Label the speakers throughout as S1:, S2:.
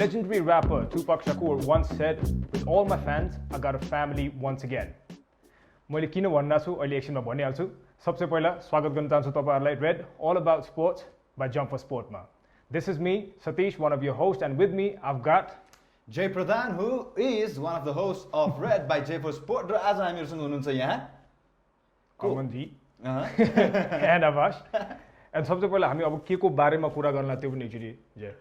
S1: Legendary rapper Tupac Shakur once said, "With all my fans, I got a family once again." मैले किन भन्ना छु अहिले एकछिनमा भनिहाल्छु। सबसे पहिला स्वागत गर्न चाहन्छु तपाईहरुलाई red all about sports by Jump for Sport मा। This is me, Satish, one of your hosts, and with me I've got
S2: Jay Pradhan, who is one of the hosts of Red by Jay for Sport. र आज हामीहरुसँग हुनुहुन्छ यहाँ
S1: Aman ji and Avash। and सबसे पहिला हामी अब के को बारेमा कुरा गर्नला त्यो पनि एकचोटी जय।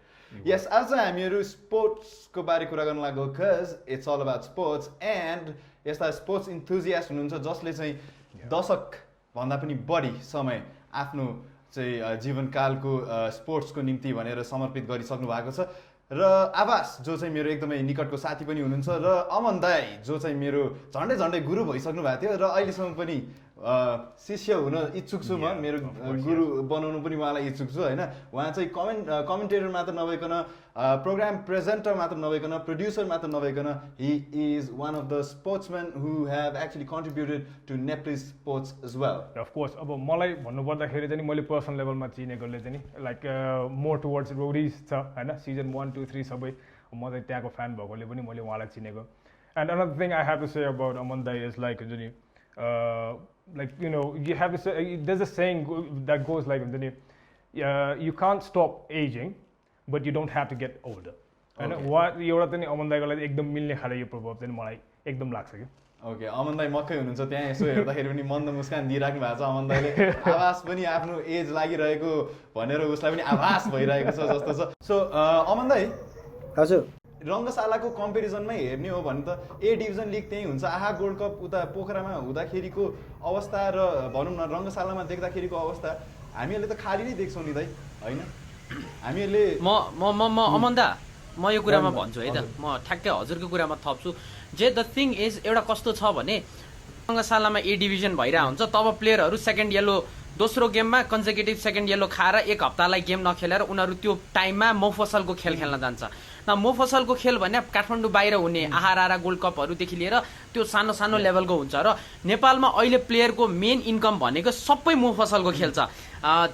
S2: Yes, आज हामीहरु स्पोर्ट्स को बारे कुरा गर्न लाग्यो cuz it's all about sports and यस्ता स्पोर्ट्स enthusiast हुनुहुन्छ जसले चाहिँ दशक भन्दा पनि बढी समय आफ्नो चाहिँ जीवनकालको स्पोर्ट्सको निम्ति भनेर समर्पित गरिसक्नु भएको छ। र आवास जो चाहिँ मेरो एकदमै निकटको साथी पनि हुनुहुन्छ र अमन दाइ जो चाहिँ मेरो झन्डै झन्डै गुरु भइसक्नु भएको थियो र अहिलेसम्म पनि शिष्य हुन इच्छुक छु म। मेरो गुरु बनाउनु पनि उहाँलाई इच्छुक छु हैन। उहाँ चाहिँ कमेन्टेटर मात्र नभइकन प्रोग्राम प्रेजेन्टर मात्र नभइकन प्रोड्युसर मात्र नभइकन he is one of the sportsmen who have actually contributed to Nepalese sports as well.
S1: Of course, अब मलाई भन्नु पर्दाखेरि चाहिँ मैले पर्सनल लेभलमा चिनेकोले चाहिँ लाइक मोर टुवर्ड्स रोडीज छ हैन। सिजन 1 2 3 सबै म चाहिँ त्यहाँको फ्यान भएकोले पनि मैले उहाँलाई चिनेको। And another thing I have to say about Aman दाइ is like like you know you have to say, there's a saying that goes like you can't stop aging but you don't have to get older हैन। what एउटा चाहिँ अमन दाइको लागि एकदम मिल्ने खाले यो प्रभाव चाहिँ मलाई एकदम लाग्छ के।
S2: ओके, अमन दाइ मक्कै हुनुहुन्छ त्यहाँ। यसो हेर्दाखेरि पनि मन्द मुस्कान दिइराख्नु भएको छ अमन दाइले। आवाज पनि आफ्नो एज लागिरहेको भनेर उसलाई पनि आभास भइरहेको छ जस्तो छ। सो अमन दाइ
S3: हजुर,
S2: रङ्गशालाको कम्पेरिजनमै हेर्ने हो भने त ए डिभिजन लिग त्यही हुन्छ। आहा गोल्ड कप उता पोखरामा हुँदाखेरिको अवस्था र भनौँ न रङ्गशालामा देख्दाखेरिको अवस्था हामीहरूले त खाली नै देख्छौँ नि दाइ होइन। हामीहरूले
S4: म अमन दा म यो कुरामा भन्छु है त, म ठ्याक्कै हजुरको कुरामा थप्छु। जे द थिङ इज एउटा कस्तो छ भने रङ्गशालामा ए डिभिजन भइरहेको हुन्छ तब प्लेयरहरू सेकेन्ड येलो दोस्रो गेममा कन्सेक्युटिभ सेकेन्ड येलो खाएर एक हप्तालाई गेम नखेलेर उनीहरू त्यो टाइममा मोफसलको खेल खेल्न जान्छ। न मोफसलको खेल भने काठमाडौँ बाहिर हुने आहारा गोल्ड कपहरूदेखि लिएर त्यो सानो सानो लेभलको हुन्छ र नेपालमा अहिले प्लेयरको मेन इन्कम भनेको सबै मोफसलको खेल छ।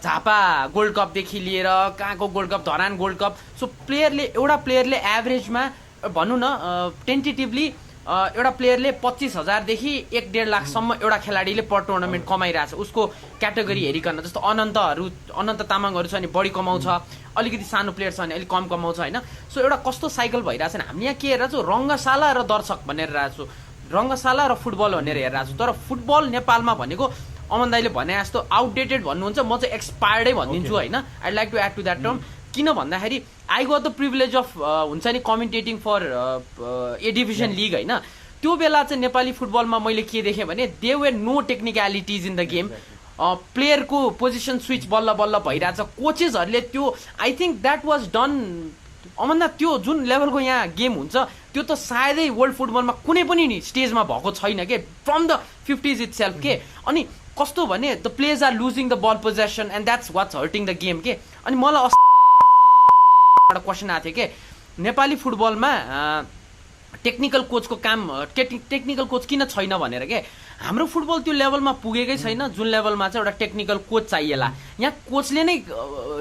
S4: झापा गोल्ड कपदेखि लिएर कहाँको gold cup, Dharan gold cup. So एउटा प्लेयरले एभरेजमा भनौँ न टेन्टेटिभली एउटा प्लेयरले 25,000देखि 1.5 लाखसम्म एउटा खेलाडीले पर टुर्नामेन्ट कमाइरहेछ उसको क्याटेगोरी हेरिकन। जस्तो अनन्त तामाङहरू छ भने बढी कमाउँछ, अलिकति सानो प्लेयर छ भने अलिक कम कमाउँछ होइन। सो एउटा कस्तो साइकल भइरहेछ भने हामी यहाँ के हेरेर छु रङ्गशाला र दर्शक भनेर हेरिरहेको छु, रङ्गशाला र फुटबल भनेर हेरिरहेको छु। तर फुटबल नेपालमा भनेको अमन दाइले भने जस्तो आउटडेटेड भन्नुहुन्छ, म चाहिँ एक्सपायर्डै भनिदिन्छु होइन। I like to add to that term. किन भन्दाखेरि I got the privilege of हुन्छ नि commentating for a division league होइन। त्यो बेला चाहिँ नेपाली फुटबलमा मैले के देखेँ भने they were no technicalities in the game. प्लेयरको पोजिसन स्विच बल्ल बल्ल भइरहेछ। कोचेसहरूले त्यो I think that was done अमन्दा त्यो जुन लेभलको यहाँ गेम हुन्छ त्यो त सायदै वर्ल्ड फुटबलमा कुनै पनि स्टेजमा भएको छैन के from the 50s it self के। अनि कस्तो भने the players are losing the ball possession and that's what's hurting the game के। अनि मलाई एउटा क्वेसन आएको थियो के नेपाली फुटबलमा टेक्निकल कोचको काम टेक्निकल कोच किन छैन भनेर के। हाम्रो फुटबल त्यो लेभलमा पुगेकै छैन जुन लेभलमा चाहिँ एउटा टेक्निकल कोच चाहिएला। यहाँ कोचले नै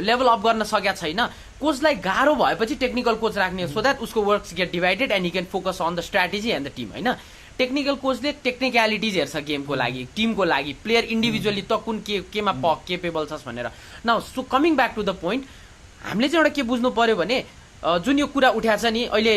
S4: लेभल अप गर्न सकेका छैन। कोचलाई गाह्रो भएपछि टेक्निकल कोच राख्ने सो द्याट उसको works get divided and you can focus on the strategy and the team होइन। टेक्निकल कोचले टेक्निकलिटिज हेर्छ गेमको लागि, टिमको लागि, प्लेयर इन्डिभिजुअली त कुन केमा केपेबल छस् भनेर। Now so coming back to the point, हामीले चाहिँ एउटा के बुझ्नु पर्यो भने जुन यो कुरा उठाएको छ नि अहिले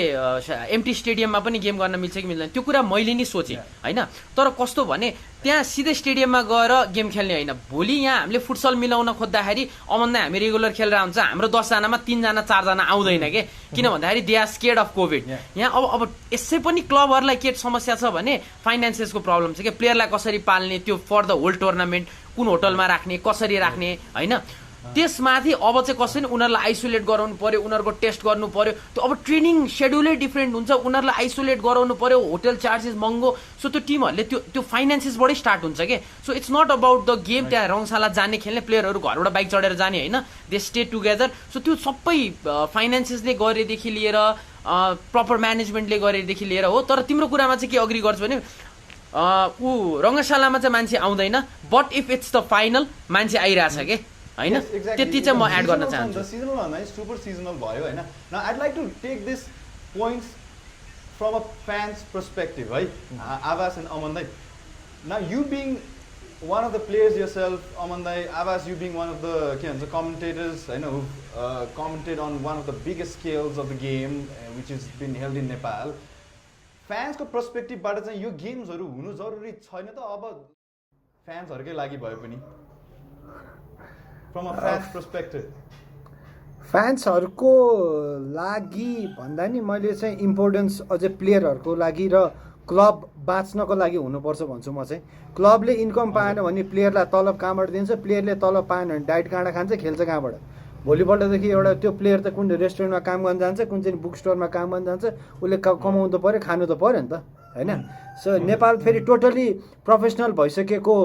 S4: एमटी स्टेडियममा पनि गेम गर्न मिल्छ कि मिल्दैन त्यो कुरा मैले नि सोचेँ होइन। तर कस्तो भने त्यहाँ सिधै स्टेडियममा गएर गेम खेल्ने होइन। भोलि यहाँ हामीले फुटसल मिलाउन खोज्दाखेरि अमन्दा हामी रेगुलर खेलेर हुन्छ हाम्रो 10 जनामा 3 जना 4 जना आउँदैन के। किन भन्दाखेरि they are scared of COVID. यहाँ अब यसै पनि क्लबहरूलाई के समस्या छ भने फाइनेन्सेसको प्रब्लम छ कि प्लेयरलाई कसरी पाल्ने, त्यो फर द होल टुर्नामेन्ट कुन होटलमा राख्ने, कसरी राख्ने होइन। त्यसमाथि अब चाहिँ कसरी उनीहरूलाई आइसोलेट गराउनु पर्यो, उनीहरूको टेस्ट गर्नु पर्यो। त्यो अब ट्रेनिङ सेड्युलै डिफ्रेन्ट हुन्छ, उनीहरूलाई आइसोलेट गराउनु पर्यो, होटल चार्जेस महँगो। सो त्यो टिमहरूले त्यो फाइनेन्सेसबाटै स्टार्ट हुन्छ कि। So it's not about the game त्यहाँ रङशाला जाने खेल्ने प्लेयरहरू घरबाट बाइक चढेर जाने होइन, दे स्टे टुगेदर। सो त्यो सबै फाइनेन्सेसले गरेदेखि लिएर प्रपर म्यानेजमेन्टले गरेदेखि लिएर हो। तर तिम्रो कुरामा चाहिँ के अग्री गर्छु भने रङ्गशालामा चाहिँ मान्छे आउँदैन, but if it's the final मान्छे आइरहेछ के। होइन त्यति चाहिँ म एड गर्न चाहन्छु
S2: सिजनल भन्दा सुपर सिजनल भयो होइन न I'd like to take this points from a fans perspective है आवास एन्ड अमन दाइ न you being one of the players yourself, Amandai, Abbas, you being one of the commentators, I know, who've commented on one of the biggest scales of the game, which has been held in Nepal. Fans को perspective बाट चाहिँ यो गेम्सहरु हुनु जरुरी छैन त अब फ्यान्सहरुकै लागि भयो पनि from a fans perspective.
S3: फ्यान्सहरुको लागि भन्दा नि मैले चाहिँ इम्पोर्टेन्स अझै प्लेयरहरुको लागि र क्लब बाँच्नको लागि हुनुपर्छ भन्छु म चाहिँ क्लबले इन्कम पाएन भने प्लेयरलाई तलब कहाँबाट दिन्छ प्लेयरले तलब पाएन भने डाइट काँडा खान्छ खेल्छ कहाँबाट भोलिपल्टदेखि एउटा त्यो प्लेयर त कुन रेस्टुरेन्टमा काम गर्न जान्छ कुन चाहिँ बुक स्टोरमा काम गर्न जान्छ उसले कमाउनु त पर्यो खानु त पर्यो नि त हैन सो नेपाल फेरि टोटली प्रोफेसनल भइसकेको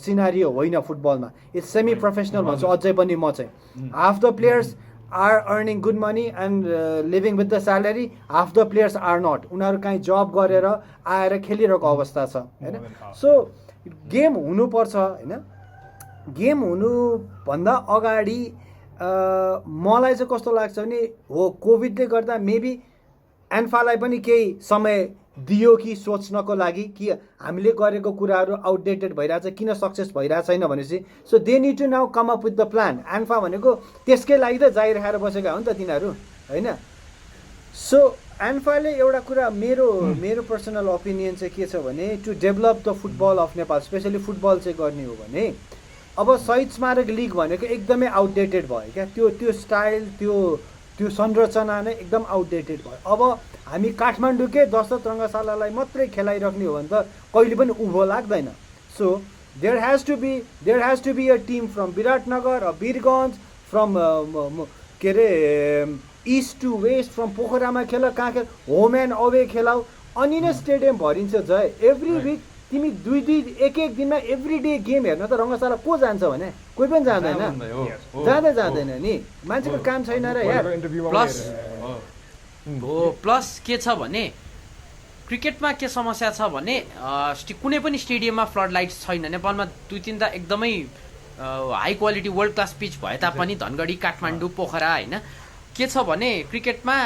S3: सिनारियो होइन फुटबलमा इट्स सेमी प्रोफेसनल भन्छु अझै पनि म चाहिँ half the players are earning good money and living with the salary, half the players are not. उनीहरू कहीँ जब गरेर आएर खेलिरहेको अवस्था छ हैन सो गेम हुनुपर्छ हैन गेम हुनुभन्दा अगाडि मलाई चाहिँ कस्तो लाग्छ भने हो कोभिडले गर्दा मेबी एन्फालाई पनि केही समय दियो कि सोच्नको लागि कि हामीले गरेको कुराहरू आउटडेटेड भइरहेछ किन सक्सेस भइरहेको छैन भनेपछि so they need to now come up with the plan ANFA भनेको त्यसकै लागि त जारी राखेर बसेका हो नि त तिनीहरू होइन सो एन्फाले एउटा कुरा मेरो पर्सनल ओपिनियन चाहिँ के छ भने to develop the football of Nepal specially football चाहिँ गर्ने हो भने अब शहीद स्मारक लिग भनेको एकदमै आउटडेटेड भयो क्या त्यो स्टाइल त्यो संरचना नै एकदम आउटडेटेड भयो अब हामी काठमाडौँकै दशरथ रङ्गशालालाई मात्रै खेलाइराख्ने हो भने त कहिले पनि उँभो लाग्दैन so there has to be a team from Biratnagar Birgunj from के अरे इस्ट टु वेस्ट फ्रम पोखरामा खेल कहाँ खेल होम एन्ड अवे खेलाऊ अनि नै स्टेडियम भरिन्छ जय एभ्री विक तिमी दुई एक दिनमा एभ्री डे गेम हेर्न त रङ्गशाला को जान्छ भने कोही पनि जाँदैन जाँदैन नि मान्छेको काम छैन र यार
S4: प्लस के छ भने क्रिकेटमा के समस्या छ भने कुनै पनि स्टेडियममा फ्लड लाइट्स छैन नेपालमा 2-3 एकदमै high quality world class pitch भए तापनि धनगढी काठमाडौँ पोखरा होइन के छ भने क्रिकेटमा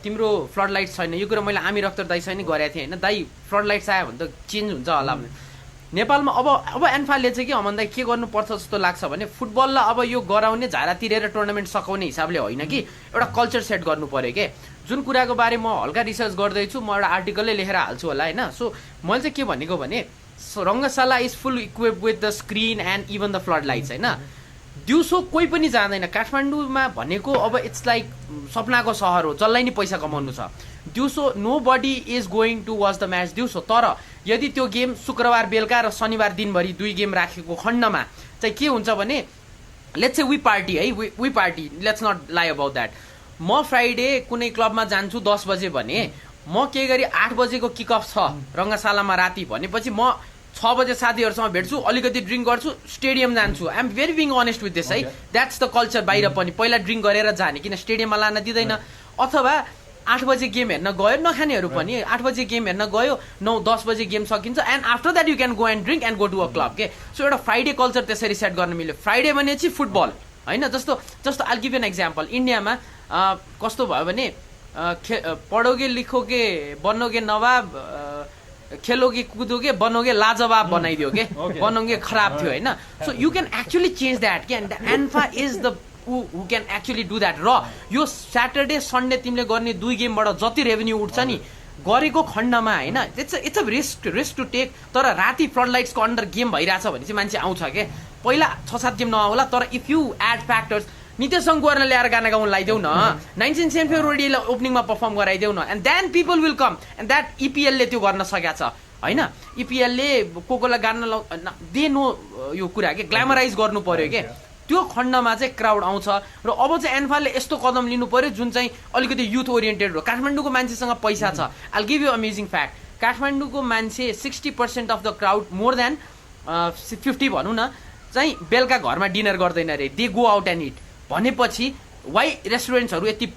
S4: तिम्रो फ्लड लाइट्स छैन यो कुरा मैले आमिर अख्तर दाइसँग नि गरेको थिएँ होइन दाइ फ्लड लाइट्स आयो भने त चेन्ज हुन्छ होला भने नेपालमा अब एन्फाले चाहिँ के अमन दाइ के गर्नुपर्छ जस्तो लाग्छ भने फुटबललाई अब यो गराउने झारा तिरेर टुर्नामेन्ट सकाउने हिसाबले होइन कि एउटा कल्चर सेट गर्नु पर्यो के जुन कुराको बारे म हल्का रिसर्च गर्दैछु म एउटा आर्टिकलै लेखेर हाल्छु होला होइन सो मैले चाहिँ के भनेको भने रङ्गशाला is full equip with the screen and even the flood lights होइन दिउँसो कोही पनि जाँदैन काठमाडौँमा भनेको अब इट्स लाइक सपनाको सहर हो जसलाई नि पैसा कमाउनु छ दिउँसो nobody is going to watch the match दिउँसो तर यदि त्यो गेम शुक्रबार बेलुका र शनिबार दिनभरि 2 गेम राखेको खण्डमा चाहिँ के हुन्छ भने लेट्स से वी पार्टी है we party let's not lie about that म फ्राइडे कुनै क्लबमा जान्छु 10 बजे भने म के गरी 8 बजेको किकअफ छ रङ्गशालामा राति भनेपछि म 6 बजे साथीहरूसँग भेट्छु अलिकति ड्रिङ्क गर्छु स्टेडियम जान्छु I am very being honest with this है द्याट्स द कल्चर बाहिर पनि पहिला ड्रिङ्क गरेर जाने किन स्टेडियममा लान दिँदैन अथवा 8 बजे गेम हेर्न गयो नखानेहरू पनि 8 बजे गेम हेर्न गयो 9-10 बजे गेम सकिन्छ and after that you can go and drink and go to a club के सो एउटा फ्राइडे कल्चर त्यसरी सेट गर्न मिल्यो फ्राइडे भनेपछि फुटबल होइन जस्तो आई गिभ एन एक्जाम्पल इन्डियामा कस्तो भयो भने पढोगे लिखोगे बनोगे नवाब खेलोगे कुदोगे बनोगे लाजवाब बनाइदियो के बनोगे खराब थियो होइन so you can actually change that के ANFA is the who can actually do that र यो स्याटरडे सन्डे तिमीले गर्ने 2 गेमबाट जति रेभेन्यू उठ्छ नि गरेको खण्डमा होइन it's a risk to take तर राति फ्लड लाइट्सको अन्डर गेम भइरहेछ भने चाहिँ मान्छे आउँछ के पहिला 6-7 गेम नआउला तर if you add factors Nitesh शङ्कुवरले ल्याएर गाना गाउन लगाइदेऊ न 19 फेब्रुअरीलाई ओपनिङमा पर्फर्म गराइदेऊ न and then people will come and that इपिएलले त्यो गर्न सकेको छ होइन इपिएलले कोकोलाई गान्न दे नो यो कुरा के ग्ल्यामराइज गर्नु पर्यो के त्यो खण्डमा चाहिँ क्राउड आउँछ र अब चाहिँ एन्फाले यस्तो कदम लिनु पर्यो जुन चाहिँ अलिकति युथ ओरिएन्टेड हो काठमाडौँको मान्छेसँग पैसा छ आइल गिभ यु अमेजिङ फ्याक्ट काठमाडौँको मान्छे 60% of the crowd more than 50 भनौँ न चाहिँ बेलुका घरमा डिनर गर्दैन अरे they go out and it भनेपछि वाइ रेस्टुरेन्ट्सहरू यति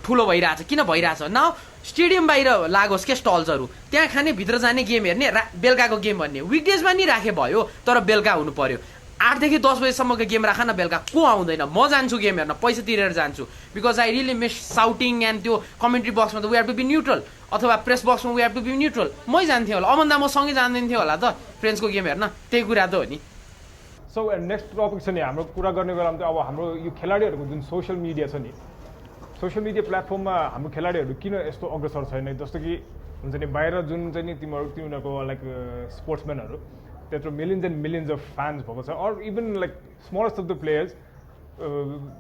S4: ठुलो भइरहेछ किन भइरहेछ न स्टेडियम बाहिर लागोस् के स्टल्सहरू त्यहाँ खाने भित्र जाने गेम हेर्ने बेलुकाको गेम भन्ने विकडेजमा नि राखे भयो तर बेलुका हुनु पर्यो 8 देखि 10 बजेसम्मको गेम राख न बेलुका, को आउँदैन? म जान्छु गेम हेर्न, पैसा तिरेर जान्छु, because I really miss shouting and त्यो कमेन्ट्री बक्समा त we have to be neutral, अथवा प्रेस बक्समा we have to be neutral. मै जान्थेँ होला, अमन्दा म सँगै जान्दैन थियो होला त फ्रेन्ड्सको गेम हेर्न, त्यही कुरा त हो नि।
S1: सो नेक्स्ट टपिक छ नि हाम्रो कुरा गर्ने बेलामा चाहिँ अब हाम्रो यो खेलाडीहरूको जुन सोसियल मिडिया छ नि, सोसियल मिडिया प्लेटफर्ममा हाम्रो खेलाडीहरू किन यस्तो अग्रसर छैन? जस्तो कि हुन्छ नि बाहिर जुन चाहिँ नि तिनीहरूको लाइक स्पोर्ट्सम्यानहरू त्यत्रो millions and millions of fans भएको छ, or even like smallest of the players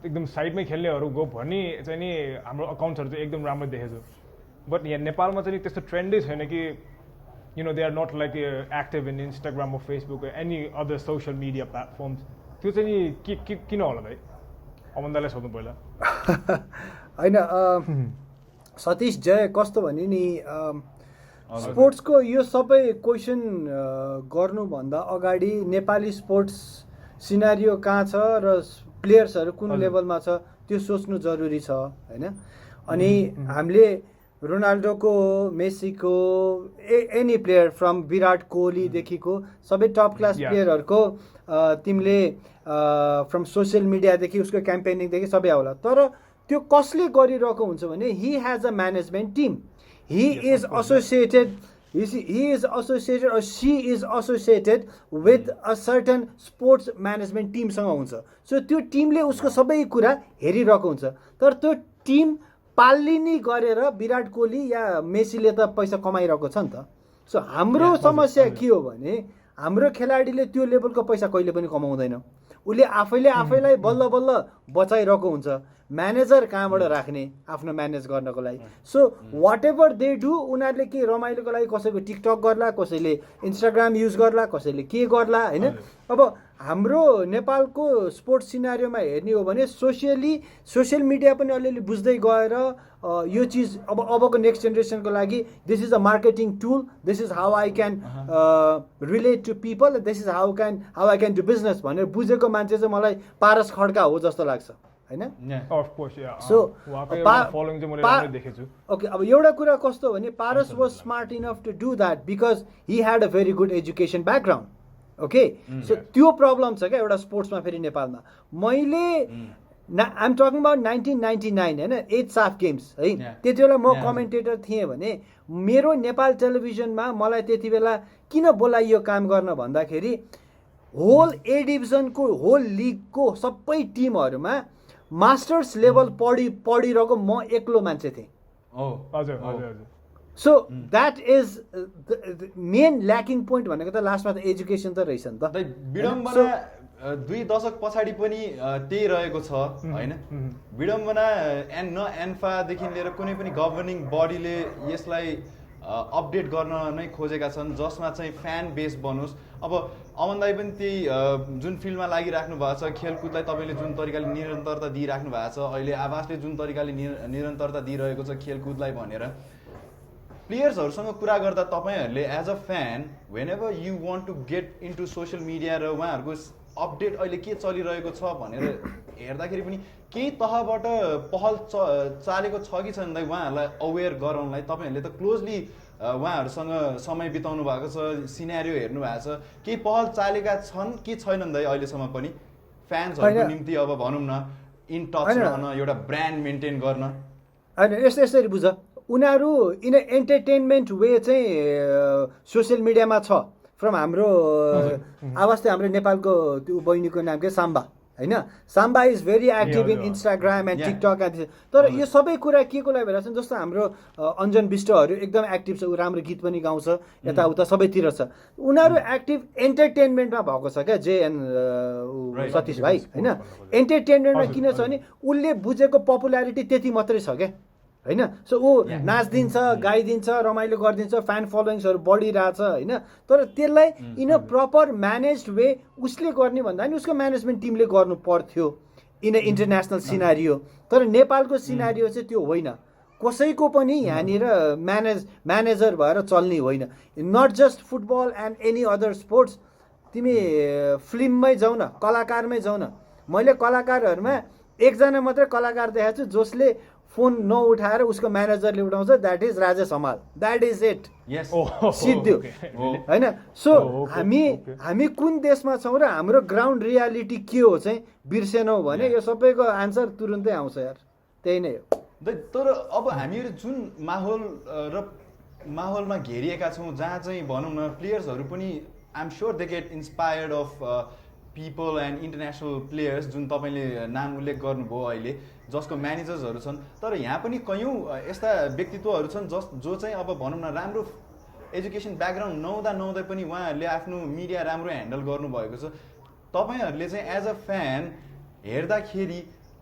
S1: एकदम साइडमै खेल्नेहरू गयो भने चाहिँ नि हाम्रो अकाउन्ट्सहरू चाहिँ एकदम राम्रो देखेको छु। बट यहाँ नेपालमा चाहिँ नि त्यस्तो ट्रेन्डै छैन कि you know they are not like active in Instagram or Facebook or any other social media platforms. त्यो चाहिँ नि किन होला भाइ? अमन्दालाई सोध्नु पहिला।
S3: होइन सतीश जय, कस्तो भने नि स्पोर्ट्सको यो सबै क्वेसन गर्नुभन्दा अगाडि नेपाली स्पोर्ट्स सिनारियो कहाँ छ र प्लेयर्सहरू कुन लेभलमा छ त्यो सोच्नु जरुरी छ होइन। अनि हामीले रोनाल्डोको, मेसीको, एनी प्लेयर फ्रम विराट कोहलीदेखिको सबै टप क्लास प्लेयरहरूको तिमीले फ्रम सोसियल मिडियादेखि उसको क्याम्पेनिङदेखि सबै आउला। तर त्यो कसले गरिरहेको हुन्छ भने he has a management team, he is associated or she is associated with a certain sports management टिमसँग हुन्छ। सो त्यो टिमले उसको सबै कुरा हेरिरहेको हुन्छ। तर त्यो टिम पालिनी गरेर विराट कोहली या मेसीले त पैसा कमाइरहेको छ नि त। सो हाम्रो समस्या के हो भने हाम्रो खेलाडीले त्यो लेभलको पैसा कहिले पनि कमाउँदैन, उसले आफैलाई बल्ल बल्ल बचाइरहेको हुन्छ। म्यानेजर कहाँबाट राख्ने आफ्नो म्यानेज गर्नको लागि? So whatever they do, उनीहरूले के रमाइलोको लागि कसैको टिकटक गर्ला, कसैले इन्स्टाग्राम युज गर्ला, कसैले के गर्ला होइन। अब हाम्रो नेपालको स्पोर्ट्स सिनारियोमा हेर्ने हो भने सोसियल मिडिया पनि अलिअलि बुझ्दै गएर यो चिज अबको नेक्स्ट जेनेरेसनको लागि this is a marketing tool, this is how I can relate to people, this is how I can do business भनेर बुझेको मान्छे चाहिँ मलाई पारस खड्का हो जस्तो लाग्छ होइन। सो ओके, अब एउटा कुरा कस्तो भने Paras was smart enough to do that because he had a very good education background. Okay, so त्यो प्रब्लम छ क्या एउटा स्पोर्ट्समा फेरि नेपालमा। मैले आइएम टकिङ अबाउट 1999 होइन, 8 साफ गेम्स है, त्यति बेला म कमेन्टेटर थिएँ भने मेरो नेपाल टेलिभिजनमा मलाई त्यति बेला किन बोलाइयो काम गर्न भन्दाखेरि होल ए डिभिजनको होल लिगको सबै टिमहरूमा मास्टर्स लेभल पढिरहेको म एक्लो मान्छे थिएँ। So that is main lacking point भनेको त लास्टमा त एजुकेसन त रहेछ नि त।
S2: विडम्बना 2 दशक पछाडि पनि त्यही रहेको छ होइन। विडम्बना एन्फादेखि लिएर कुनै पनि गभर्निङ बडीले यसलाई अपडेट गर्न नै खोजेका छन् जसमा चाहिँ फ्यान बेस बनोस्। अब अमन दाई पनि त्यही जुन फिल्डमा लागिराख्नु भएको छ, खेलकुदलाई तपाईँले जुन तरिकाले निरन्तरता दिइराख्नु भएको छ, अहिले आवासले जुन तरिकाले निरन्तरता दिइरहेको छ खेलकुदलाई भनेर प्लेयर्सहरूसँग कुरा गर्दा तपाईँहरूले as a fan whenever you want to get into social media र उहाँहरूको अपडेट अहिले के चलिरहेको छ भनेर हेर्दाखेरि पनि केही तहबाट पहल चालेको छ कि छैन उहाँहरूलाई अवेर गराउनलाई? तपाईँहरूले त क्लोजली उहाँहरूसँग समय बिताउनु भएको छ, सिनारियो हेर्नु भएको छ, केही पहल चालेका छन् कि छैनन् दाइ अहिलेसम्म पनि फ्यान्सहरूको निम्ति? अब भनौँ न इन टच रहन, एउटा ब्रान्ड मेन्टेन गर्न।
S3: होइन, यसरी बुझ, उनीहरू इन एन्टरटेनमेन्ट वे चाहिँ सोसियल मिडियामा छ। फ्रम हाम्रो आवाज चाहिँ हाम्रो नेपालको त्यो बहिनीको नाम के साम्बा होइन, Samba is very active in Instagram and TikTok and. तर यो सबै कुरा के को लागि भइरहेको छ? जस्तो हाम्रो अञ्जन विष्टहरू एकदम एक्टिभ छ, ऊ राम्रो गीत पनि गाउँछ, यताउता सबैतिर छ। उनीहरू एक्टिभ एन्टरटेनमेन्टमा भएको छ क्या जेएन सतीश भाइ होइन। एन्टरटेनमेन्टमा किन छ भने उसले बुझेको पपुलारिटी त्यति मात्रै छ क्या होइन। सो ऊ नाचिदिन्छ, गाइदिन्छ, रमाइलो गरिदिन्छ, फ्यान फलोइङ्सहरू बढिरहेछ होइन। तर त्यसलाई in a proper managed way उसले गर्ने भन्दा पनि उसको म्यानेजमेन्ट टिमले गर्नु पर्थ्यो इन अ इन्टरनेसनल सिनारियो। तर नेपालको सिनारियो चाहिँ त्यो होइन, कसैको पनि यहाँनिर म्यानेजर भएर चल्ने होइन। Not just football and any other sports, तिमी फिल्ममै जाऊ न, कलाकारमै जाऊ न। मैले कलाकारहरूमा एकजना मात्रै कलाकार देखाएको छु जसले फोन नउठाएर उसको म्यानेजरले उठाउँछ, that is Rajesh Hamal, that is it,
S2: यस
S3: सिद्धि होइन। सो हामी कुन देशमा छौँ र हाम्रो ग्राउन्ड रियालिटी के हो चाहिँ बिर्सेनौँ भने यो सबैको आन्सर तुरुन्तै आउँछ यार, त्यही नै हो।
S2: तर अब हामीहरू जुन माहौलमा घेरिएका छौँ जहाँ चाहिँ भनौँ न प्लेयर्सहरू पनि I'm sure they get inspired of people and international players जुन तपाईँले नाम उल्लेख गर्नुभयो अहिले, जसको म्यानेजर्सहरू छन्। तर यहाँ पनि कयौँ यस्ता व्यक्तित्वहरू छन् जो चाहिँ अब भनौँ न राम्रो एजुकेसन ब्याकग्राउन्ड नहुँदा पनि उहाँहरूले आफ्नो मिडिया राम्रो ह्यान्डल गर्नुभएको छ। तपाईँहरूले चाहिँ एज अ फ्यान हेर्दाखेरि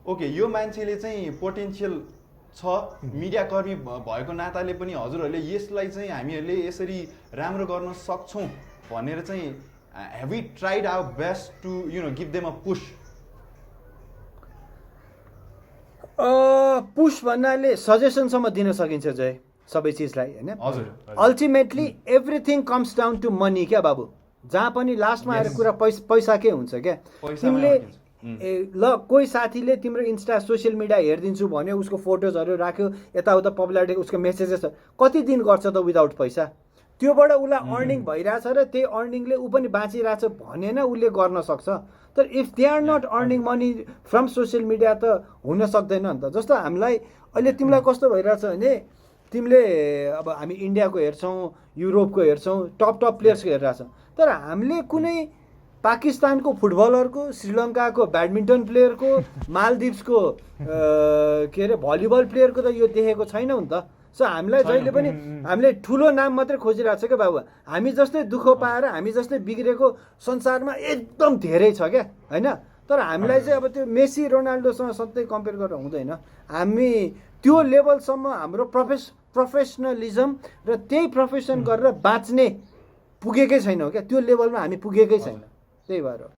S2: ओके यो मान्छेले चाहिँ पोटेन्सियल छ, मिडियाकर्मी भएको नाताले पनि हजुरहरूले यसलाई चाहिँ हामीहरूले यसरी राम्रो गर्न सक्छौँ भनेर चाहिँ have we tried our best to give them a push?
S3: Push भन्नाले सजेसनसम्म दिन सकिन्छ जय सबै चिजलाई होइन।
S2: हजुर
S3: ultimately everything comes down to money क्या बाबु, जहाँ पनि लास्टमा आएर कुरा पैसाकै हुन्छ क्या। तिमीले ल कोही साथीले तिम्रो इन्स्टा सोसियल मिडिया हेरिदिन्छु भन्यो, उसको फोटोजहरू राख्यो, यताउता पपुलारिटी उसको मेसेजेस कति दिन गर्छ त विदाउट पैसा? त्योबाट उसलाई अर्निङ भइरहेछ र त्यही अर्निङले ऊ पनि बाँचिरहेछ भनेन उसले गर्न सक्छ। तर if they are not earning money from social media त हुन सक्दैन नि त। जस्तो हामीलाई अहिले तिमीलाई कस्तो भइरहेछ भने तिमीले अब हामी इन्डियाको हेर्छौँ, युरोपको हेर्छौँ, टप प्लेयर्सको हेरिरहेछौँ, तर हामीले कुनै पाकिस्तानको फुटबलरको, श्रीलङ्काको ब्याडमिन्टन प्लेयरको, मालदिप्सको के अरे भलिबल प्लेयरको त यो देखेको छैनौँ नि त। सो हामीलाई जहिले पनि हामीले ठुलो नाम मात्रै खोजिरहेको छ क्या बाबु। हामी जस्तै दुःख पाएर हामी जस्तै बिग्रेको संसारमा एकदम धेरै छ क्या होइन। तर हामीलाई चाहिँ अब त्यो मेसी रोनाल्डोसँग सधैँ कम्पेयर गरेर हुँदैन। हामी त्यो लेभलसम्म हाम्रो प्रोफेसनलिजम र त्यही प्रोफेसन गरेर बाँच्ने पुगेकै छैनौँ क्या, त्यो लेभलमा हामी पुगेकै छैन, त्यही भएर।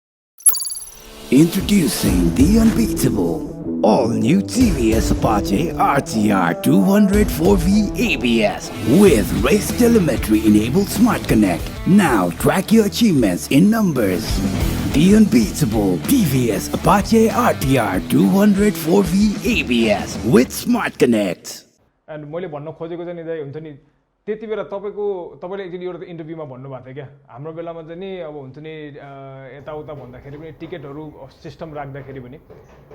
S5: Introducing the unbeatable, all-new TVS Apache RTR 204V ABS with race telemetry-enabled Smart Connect. Now track your achievements in numbers. The unbeatable TVS Apache RTR 204V ABS with Smart Connect.
S1: And मैले भन्न खोजेको चाहिँ नि हुन्छ नि त्यति बेला तपाईँले एकचोटि एउटा इन्टरभ्यूमा भन्नुभएको थियो क्या, हाम्रो बेलामा चाहिँ नि अब हुन्छ नि यताउता भन्दाखेरि पनि टिकटहरू सिस्टम राख्दाखेरि पनि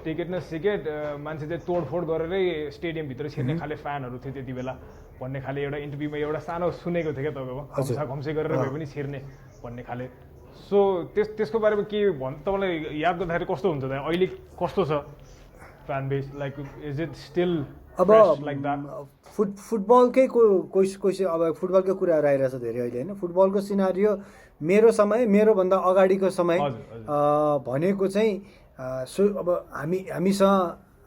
S1: टिकट न सिकेट मान्छे चाहिँ तोडफोड गरेरै स्टेडियमभित्र छिर्ने खाले फ्यानहरू थियो त्यति बेला भन्ने खाले एउटा इन्टरभ्यूमा एउटा सानो सुनेको थियो क्या तपाईँको, घम्से गरेर भए पनि छिर्ने भन्ने खाले। सो त्यसको बारेमा के तपाईँलाई याद गर्दाखेरि कस्तो हुन्छ त अहिले कस्तो छ fan base, like is it still
S3: अब
S1: लाइक द्याट?
S3: फुटबलकै कोही अब फुटबलकै कुराहरू आइरहेछ धेरै अहिले होइन। फुटबलको सिनारियो मेरोभन्दा अगाडिको समय भनेको चाहिँ अब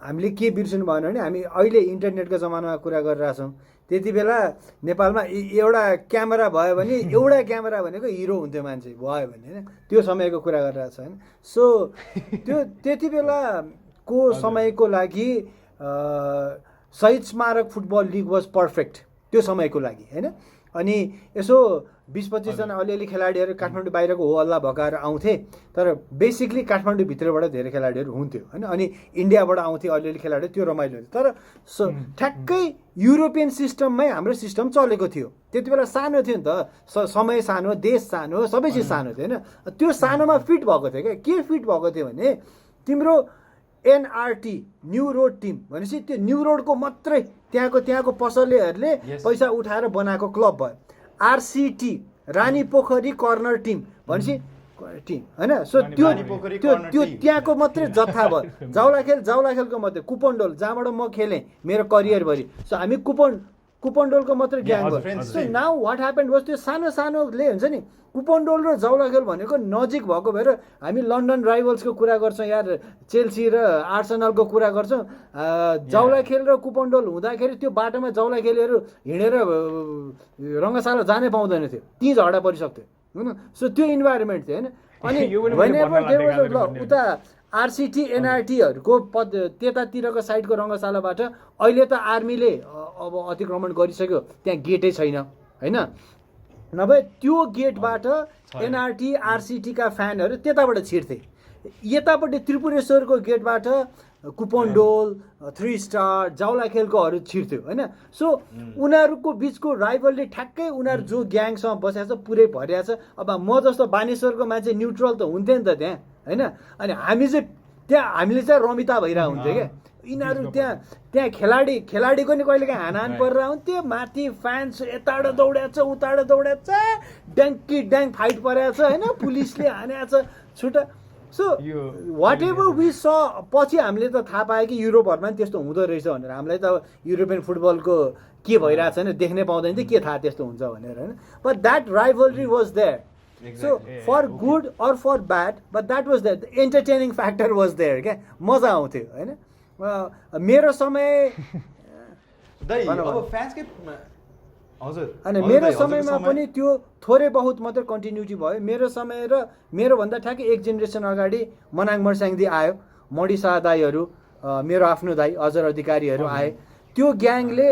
S3: हामीले के बिर्सनु भएन भने हामी अहिले इन्टरनेटको जमानामा कुरा गरिरहेछौँ। त्यति बेला नेपालमा एउटा क्यामेरा भयो भने एउटा क्यामेरा भनेको हिरो हुन्थ्यो मान्छे भयो भने होइन, त्यो समयको कुरा गरिरहेछ होइन। सो त्यो त्यति बेलाको समयको लागि शहीद स्मारक फुटबल लिग वाज पर्फेक्ट त्यो समयको लागि होइन। अनि यसो 20-25जना अलिअलि खेलाडीहरू काठमाडौँ बाहिरको हो हल्ला भकाएर आउँथे, तर बेसिकली काठमाडौँभित्रबाट धेरै खेलाडीहरू हुन्थ्यो होइन। अनि इन्डियाबाट आउँथे अलिअलि खेलाडीहरू, त्यो रमाइलो हुन्थ्यो। तर ठ्याक्कै युरोपियन सिस्टममै हाम्रो सिस्टम चलेको थियो। त्यति बेला सानो थियो नि त, समय सानो, देश सानो, सबै चिज सानो थियो होइन। त्यो सानोमा फिट भएको थियो क्या। के फिट भएको थियो भने तिम्रो एनआरटी न्यू रोड टिम भनेपछि त्यो न्यू रोडको मात्रै त्यहाँको पसलेहरूले पैसा उठाएर बनाएको क्लब भयो। आरसिटी रानी पोखरी कर्नर टिम भनेपछि टिम होइन। सो त्यो त्यहाँको मात्रै जत्था भयो। जाउलाखेलको मात्रै कुपनडोल जहाँबाट म खेलेँ मेरो करियरभरि। सो हामी कुपनडोलको मात्रै ग्याङ भयो। So now what happened was त्यो सानोले हुन्छ नि कुपनडोल र जाउलाखेल भनेको नजिक भएको भएर हामी लन्डन राइभल्सको कुरा गर्छौँ यार, चेल्सी र आर्सेनलको कुरा गर्छौँ। जाउलाखेल र कुपनडोल हुँदाखेरि त्यो बाटोमा जाउलाखेलहरू हिँडेर रङ्गशाला जानै पाउँदैन थियो, ती झगडा परिसक्थ्यो होइन। सो त्यो इन्भाइरोमेन्ट थियो होइन। अनि उता आरसिटी एनआरटीहरूको त्यतातिरको साइडको रङ्गशालाबाट अहिले त आर्मीले अब अतिक्रमण गरिसक्यो, त्यहाँ गेटै छैन होइन। नभए त्यो गेटबाट एनआरटी आरसिटीका फ्यानहरू त्यताबाट छिर्थे। यतापट्टि त्रिपुरेश्वरको गेटबाट कुपनडोल 3 स्टार जाउला खेलकोहरू छिर्थ्यो होइन सो उनीहरूको बिचको राइभलले ठ्याक्कै उनीहरू जो ग्याङसँग बसेको छ पुरै भरिएको छ अब म जस्तो बानेश्वरको मान्छे न्युट्रल त हुन्थ्यो नि त त्यहाँ होइन अनि हामी चाहिँ त्यहाँ हामीले चाहिँ रमिता भइरहेको हुन्थ्यो क्या यिनीहरू त्यहाँ खेलाडीको नि कहिलेकाहीँ हानाहान परेर हुन्थ्यो माथि फ्यान्स यताबाट दौड्याएको छ उताबाट दौड्याएको छ ड्याङ्की ड्याङ फाइट परेको छ होइन पुलिसले हानेको छ छुट्टा सो वाट एभर वी स पछि हामीले त थाहा पायो कि युरोपहरूमा पनि त्यस्तो हुँदो रहेछ भनेर हामीलाई त अब युरोपियन फुटबलको के भइरहेको छैन देख्नै पाउँदैन थियो के थाहा त्यस्तो हुन्छ भनेर होइन but that rivalry was there so for good or for bad but that was there the entertaining factor was there क्या मजा आउँथ्यो होइन मेरो समय
S2: अब फ्यान्सकै हजुर
S3: अनि मेरो समयमा पनि त्यो थोरै बहुत मात्रै कन्टिन्युटी भयो मेरो समय र मेरोभन्दा ठ्याक्कै एक जेनेरेसन अगाडि मनाङ मर्स्याङदी आयो मडी शाह दाईहरू मेरो आफ्नो दाई अजर अधिकारीहरू आए त्यो ग्याङले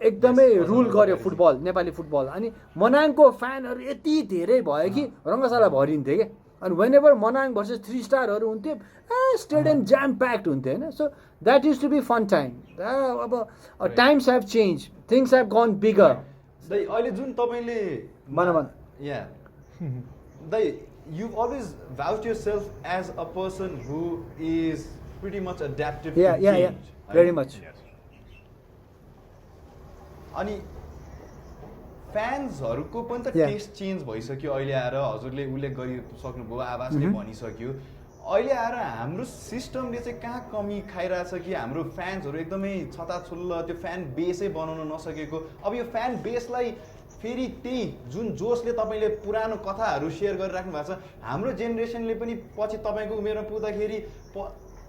S3: एकदमै रुल गर्यो फुटबल नेपाली फुटबल अनि मनाङको फ्यानहरू यति धेरै भयो कि रङ्गशाला भरिन्थ्यो क्या अनि वेन एभर मनाङ भर्सेस 3 स्टारहरू हुन्थ्यो स्टेडियम ज्याम प्याक्ड हुन्थ्यो होइन so that used to be fun time अब times have change things have gone bigger
S2: दाइ अहिले जुन तपाईँले या दाइ you always vouch yourself as a person who is pretty much adaptive
S3: या भेरी मच
S2: अनि फ्यान्सहरूको पनि त टेस्ट चेन्ज भइसक्यो अहिले आएर हजुरले उल्लेख गरिसक्नुभयो आवाजले भनिसक्यो अहिले आएर हाम्रो सिस्टमले चाहिँ कहाँ कमी खाइरहेछ कि हाम्रो फ्यान्सहरू एकदमै छताछुल्ल त्यो फ्यान बेसै बनाउन नसकेको अब यो फ्यान बेसलाई फेरि त्यही जुन जोसले तपाईँले पुरानो कथाहरू सेयर गरिराख्नु भएको छ हाम्रो जेनेरेसनले पनि पछि तपाईँको उमेरमा पुग्दाखेरि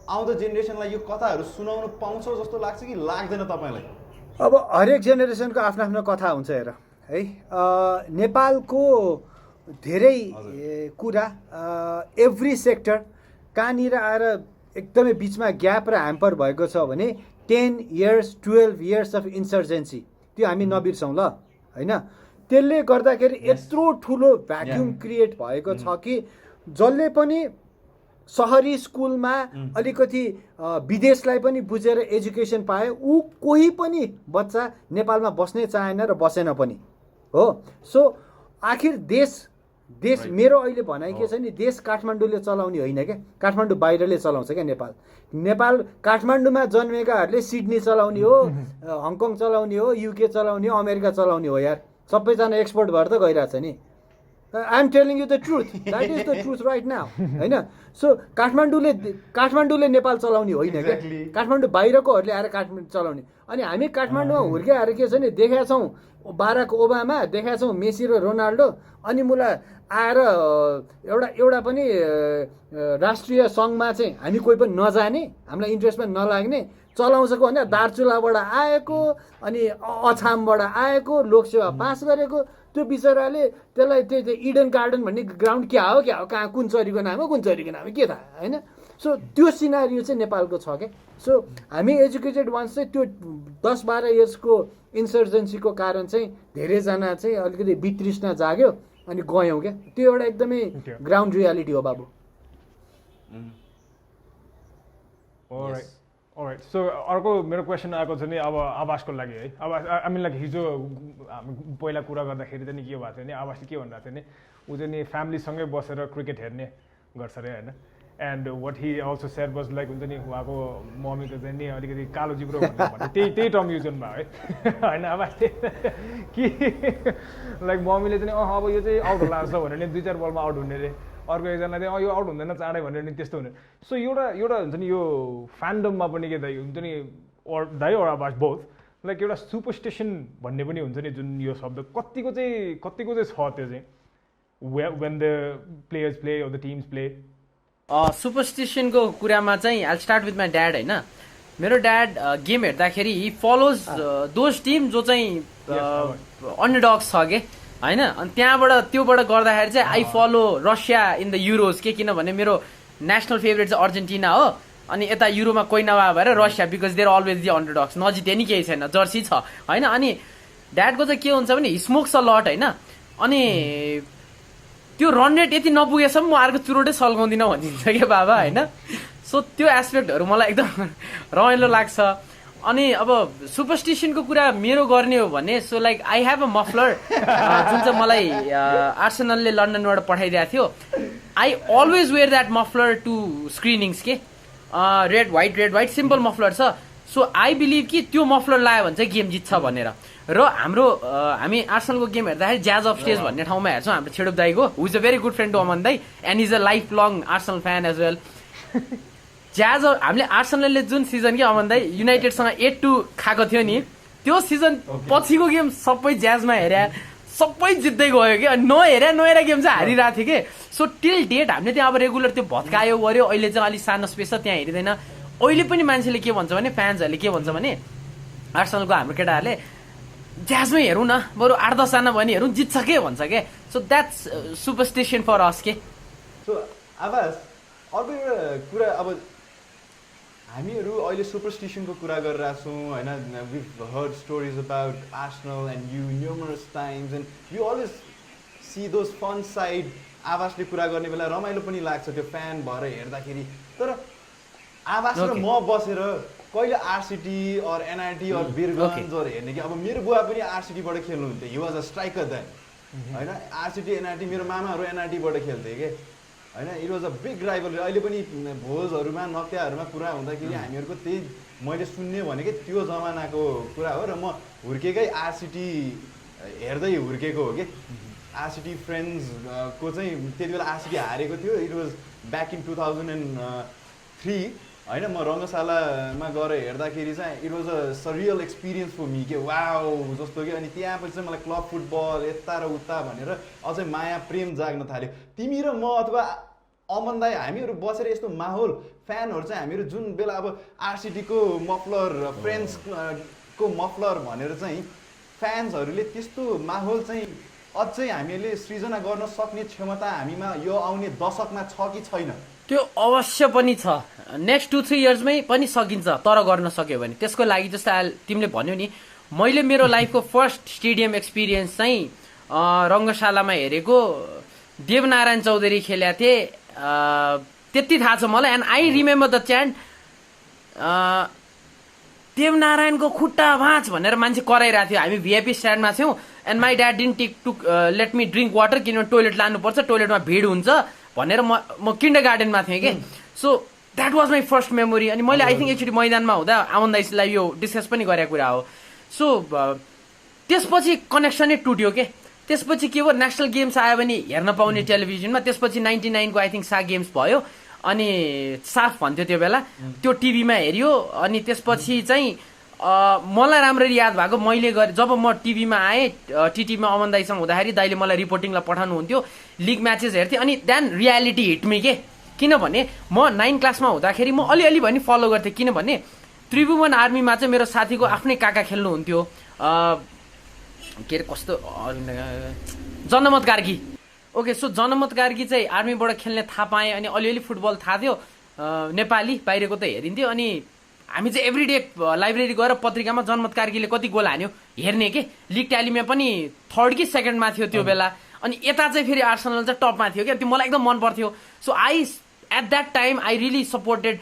S2: आउँदो जेनेरेसनलाई यो कथाहरू सुनाउन पाउँछ जस्तो लाग्छ कि लाग्दैन तपाईँलाई
S3: अब हरेक जेनेरेसनको आफ्नो आफ्नो कथा हुन्छ हेर है नेपालको धेरै कुरा एभ्री सेक्टर कहाँनिर आएर एकदमै बिचमा ग्याप र ह्याम्पर भएको छ भने 10 years 12 years अफ इन्सर्जेन्सी त्यो हामी नबिर्सौँ ल होइन त्यसले गर्दाखेरि यत्रो ठुलो भ्याक्युम क्रिएट भएको छ कि जसले पनि सहरी स्कुलमा अलिकति विदेशलाई पनि बुझेर एजुकेसन पायो ऊ कोही पनि बच्चा नेपालमा बस्नै चाहेन र बसेन पनि हो सो आखिर देश मेरो अहिले भनाइ के छ नि देश काठमाडौँले चलाउने होइन क्या काठमाडौँ बाहिरले चलाउँछ क्या नेपाल काठमाडौँमा जन्मेकाहरूले सिडनी चलाउने हो हङकङ चलाउने हो युके चलाउने हो अमेरिका चलाउने हो यार सबैजना एक्सपोर्ट भएर त गइरहेछ नि I am telling you the truth that is the truth right now होइन सो काठमाडौँले नेपाल चलाउने होइन क्या काठमाडौँ बाहिरकोहरूले आएर काठमाडौँ चलाउने अनि हामी काठमाडौँमा हुर्किआएर के छ नि देखेका छौँ बाराक ओबामा देखाएको छौँ मेसी र रोनाल्डो अनि मलाई आएर एउटा पनि राष्ट्रिय सङ्घमा चाहिँ हामी कोही पनि नजाने हामीलाई इन्ट्रेस्ट पनि नलाग्ने चलाउँछको भने दार्चुलाबाट आएको अनि अछामबाट आएको लोकसेवा पास गरेको त्यो बिचराले त्यसलाई त्यो इडन गार्डन भन्ने ग्राउन्ड क्या हो कहाँ कुन चरीको नाम हो कुन चरीको नाम हो के थाहा होइन सो त्यो सिनारियो चाहिँ नेपालको छ क्या सो हामी एजुकेटेड वान्स चाहिँ त्यो 10-12 इयर्सको इन्सर्जेन्सीको कारण चाहिँ धेरैजना चाहिँ अलिकति वितृष्णा जाग्यो अनि गयौँ क्या त्यो एउटा एकदमै ग्राउन्ड रियालिटी हो बाबु
S1: अलराइट सो अर्को मेरो क्वेसन आएको छ नि अब आवासको लागि है अब आई मिन लाइक हिजो पहिला कुरा गर्दाखेरि चाहिँ के भएको थियो नि आवासले के भनिरहेको थियो नि ऊ चाहिँ नि फ्यामिलीसँगै बसेर क्रिकेट हेर्ने गर्छ अरे होइन and what he also said was like हुन्छ नि उहाँको मम्मीको चाहिँ नि अलिकति कालो जिब्रो भन्ने त्यही टर्म युज गर्नुभयो है होइन आवासले कि लाइक मम्मीले चाहिँ अब यो चाहिँ आउट होला जस्तो भनेर नि 2-4 बलमा आउट हुने अरे अर्को एकजना चाहिँ यो आउट हुँदैन चाँडै भनेर नि त्यस्तो हुने सो एउटा हुन्छ नि यो फ्यान्डममा पनि के दाइ हुन्छ नि दाइ और आवास बोथ लाइक एउटा सुपरस्टिसन भन्ने पनि हुन्छ नि जुन यो शब्द कतिको चाहिँ छ त्यो चाहिँ when the players play or the teams play
S4: सुपरस्टिसनको कुरामा चाहिँ I start with my dad होइन मेरो ड्याड गेम हेर्दाखेरि हि फलोज दोज टिम जो चाहिँ अन्डरडग्स छ के होइन अनि त्योबाट गर्दाखेरि चाहिँ I follow Russia in the Euros के किनभने मेरो नेसनल फेभरेट चाहिँ अर्जेन्टिना हो अनि यता युरोमा कोही नभए भएर Russia because there always the underdogs नजिते नि केही छैन जर्सी छ होइन अनि ड्याडको चाहिँ के हुन्छ भने स्मोक्स अ लट होइन अनि त्यो रन रेट यति नपुगेसम्म म अर्को चुरोटै सल्काउँदिनँ भनिदिन्छ क्या बाबा होइन। सो त्यो एस्पेक्टहरू मलाई एकदम रमाइलो लाग्छ। अनि अब सुपरस्टिसनको कुरा मेरो गर्ने हो भने so like I have a muffler जुन चाहिँ मलाई आर्सेनलले लन्डनबाट पठाइदिएको थियो। I always wear that muffler to screenings के रेड वाइट सिम्पल मफलर छ। सो आई बिलिभ कि त्यो मफलर लगायो भने चाहिँ गेम जित्छ भनेर। र हामी आर्सेनलको गेम हेर्दाखेरि ज्याज अफ स्टेज भन्ने ठाउँमा हेर्छौँ हाम्रो छेडुप दाईको, who is a very good friend to Aman दाई and is a life long Arsenal fan as well. Jazz हामीले आर्सेनलले जुन सिजन कि अमन दाई युनाइटेडसँग 8-2 खाएको थियो नि, त्यो सिजन पछिको गेम सबै ज्याजमा हेरे सबै जित्दै गयो कि, अनि नहेरे गेम चाहिँ हारिरहेको थियो कि। सो टिल डेट हामीले त्यहाँ अब रेगुलर त्यो भत्कायो गर्यो, अहिले चाहिँ अलिक सानो स्पेस छ त्यहाँ हेरिँदैन। अहिले पनि मान्छेले के भन्छ भने फ्यान्सहरूले के भन्छ भने आर्सेनलको हाम्रो केटाहरूले ज्याजमै हेरौँ न बरु 8-10 जना भयो भने हेरौँ जित्छ के भन्छ क्या। सो द्याट्स सुपरस्टिसन फर अस के।
S2: सो आवाज अर्को एउटा कुरा, अब हामीहरू अहिले सुपरस्टिसनको कुरा गरिरहेको छौँ होइन। We heard stories about Arsenal and you numerous times and you always see those fun side. आवाजले कुरा गर्ने बेला रमाइलो पनि लाग्छ त्यो फ्यान भएर हेर्दाखेरि। तर आवाज र म बसेर कहिले आरसिटी अर एनआरटी अर वीरगन्जहरू हेर्ने कि, अब मेरो बुवा पनि आरसिटीबाट खेल्नुहुन्थ्यो, he was a striker then होइन। आरसिटी एनआरटी मेरो मामाहरू एनआरटीबाट खेल्थे कि होइन। It was a big rival. अहिले पनि भोजहरूमा नक्त्याहरूमा कुरा हुँदाखेरि हामीहरूको त्यही मैले सुन्ने भनेकै त्यो जमानाको कुरा हो। र म हुर्केकै आरसिटी हेर्दै हुर्केको हो कि। आरसिटी फ्रेन्ड्सको चाहिँ त्यति बेला आरसिटी हारेको थियो। इट वाज ब्याक इन 2003 होइन। म रङ्गशालामा गएर हेर्दाखेरि चाहिँ it was a surreal experience for me के वाउ जस्तो कि। अनि त्यहाँपछि चाहिँ मलाई क्लब फुटबल यता र उता भनेर अझै माया प्रेम जाग्न थाल्यो। तिमी र म अथवा अमन दाई हामीहरू बसेर यस्तो माहौल फ्यानहरू चाहिँ हामीहरू जुन बेला अब आरसिटीको मफलर फ्रेन्ड्सको मफलर भनेर चाहिँ फ्यान्सहरूले त्यस्तो माहौल चाहिँ अझै हामीले सृजना गर्न सक्ने क्षमता हामीमा यो आउने दशकमा छ कि छैन?
S4: त्यो अवश्य पनि छ। नेक्स्ट 2-3 इयर्समै पनि सकिन्छ तर गर्न सक्यो भने। त्यसको लागि जस्तो तिमीले भन्यौ नि, मैले मेरो लाइफको फर्स्ट स्टेडियम एक्सपिरियन्स चाहिँ रङ्गशालामा हेरेको देवनारायण चौधरी खेलेका थिए त्यति थाहा छ मलाई। And I remember the chant देवनारायणको खुट्टा भाँच भनेर मान्छे कराइरहेको थियो। हामी भिआइपी स्ट्यान्डमा थियौँ and my dad didn't take to let me drink water किनभने टोइलेट लानुपर्छ, टोइलेटमा भिड हुन्छ भनेर म किन्डर गार्डनमा थिएँ कि। So that was my first memory. अनि मैले आई थिङ्क एकचोटि मैदानमा हुँदा आमन दाइलाई यो डिस्कस पनि गरेको कुरा हो। सो त्यसपछि कनेक्सनै टुट्यो के। त्यसपछि के भयो, नेसनल गेम्स आयो भने हेर्न पाउने टेलिभिजनमा। त्यसपछि 99 आई थिङ्क साग गेम्स भयो अनि साफ भन्थ्यो त्यो बेला, त्यो टिभीमा हेऱ्यो। अनि त्यसपछि चाहिँ मलाई राम्ररी याद भएको मैले गरेँ जब म टिभीमा आएँ, टिटीमा अमन दाइसँग हुँदाखेरि दाइले मलाई रिपोर्टिङलाई पठाउनुहुन्थ्यो, लिग म्याचेस हेर्थेँ। अनि देन रियालिटी हिट मी के। किनभने म 9 क्लासमा हुँदाखेरि म अलिअलि पनि फलो गर्थेँ। किनभने त्रिभुवन आर्मीमा चाहिँ मेरो साथीको आफ्नै काका खेल्नुहुन्थ्यो, के अरे कस्तो जनमत कार्की। ओके, सो जनमत कार्की चाहिँ आर्मीबाट खेल्ने थाहा पाएँ। अनि अलिअलि फुटबल थाहा थियो, नेपाली बाहिरको त हेरिन्थ्यो। अनि हामी चाहिँ एभ्रिडे लाइब्रेरी गएर पत्रिकामा जनमत कार्कीले कति गोल हान्यो हेर्ने के। लिग ट्यालीमा पनि 3rd कि 2ndमा थियो त्यो बेला। अनि यता चाहिँ फेरि आर्सेनल चाहिँ टपमा थियो क्या। त्यो मलाई एकदम मन पर्थ्यो। So at that time I really supported